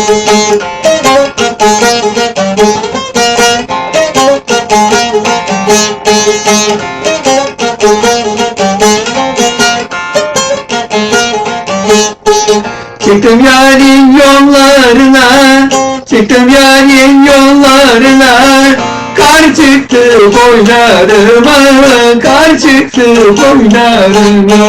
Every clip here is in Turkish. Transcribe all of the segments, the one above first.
Çıktım yarın yollarına, çıktım yarın yollarına. Kar çıktı boylarıma, kar çıktı boylarıma.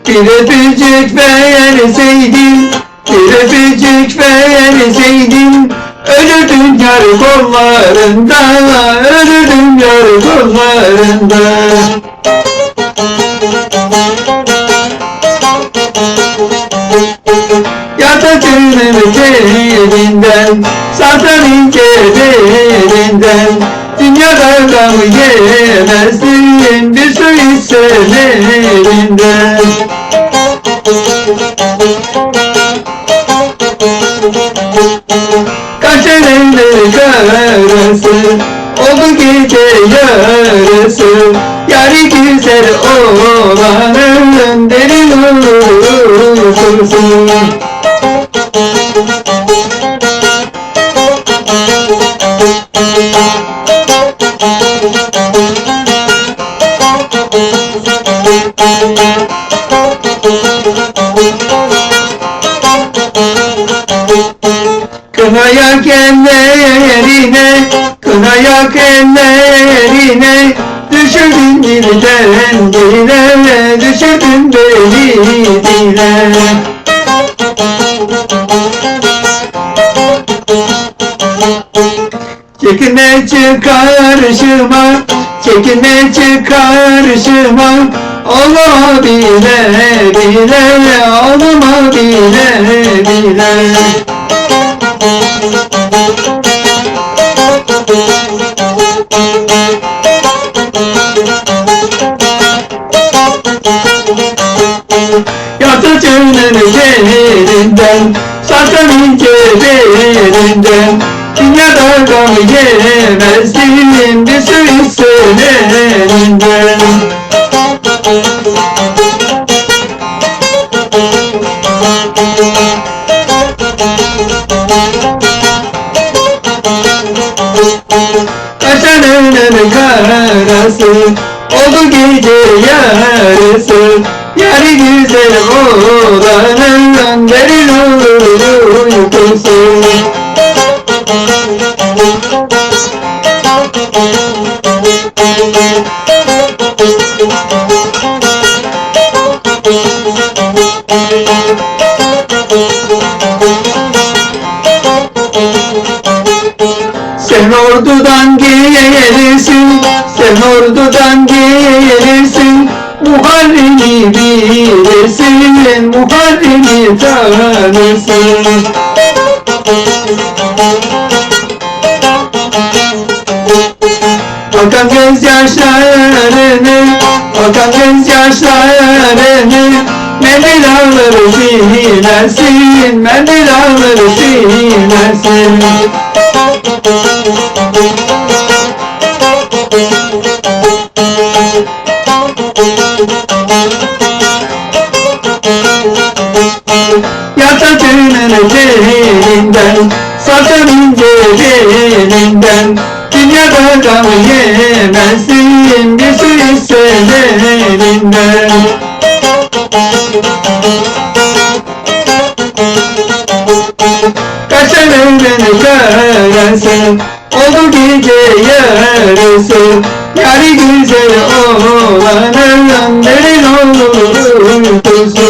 Bir öpücük verseydim, bir öpücük verseydim, ölürdüm yar kollarında, ölürdüm yar kollarında. Yatakının telinden, sarsanın keberinden, dünyada gam yemezsin bir su içsen elinden. Kaşlarının karası oldu gece yarısı, yarı güzel olanın derin uykusu. Kına yak ellerine, kına yak ellerine, düşürdün dilden dile, düşürdün beni dile. Çekinme çık karşıma, çekinme çık karşıma, olma bile bile, olma bile bile. Yatıcının elinden, sarsanın keberinden, dünyada gam yemezsin bir su içsen elinden. Kaşlarının karası oldu gece yarısı, yarı güzel olanın derin uykusu. Sen ordudan gelirsin, sen ordudan gelirsin, Muharrem'i bilirsin, Muharrem'i tanırsın. Akan gözyaşlarını, akan gözyaşlarını, mendil alır silersin, mendil alır silersin. Yatakının telinden, sarsanın keberinden, dünyada gam yemezsin bir su içsen elinden. Kaşlarının karası oldu gece yarısı, yarı güzel olanın derin uykusu.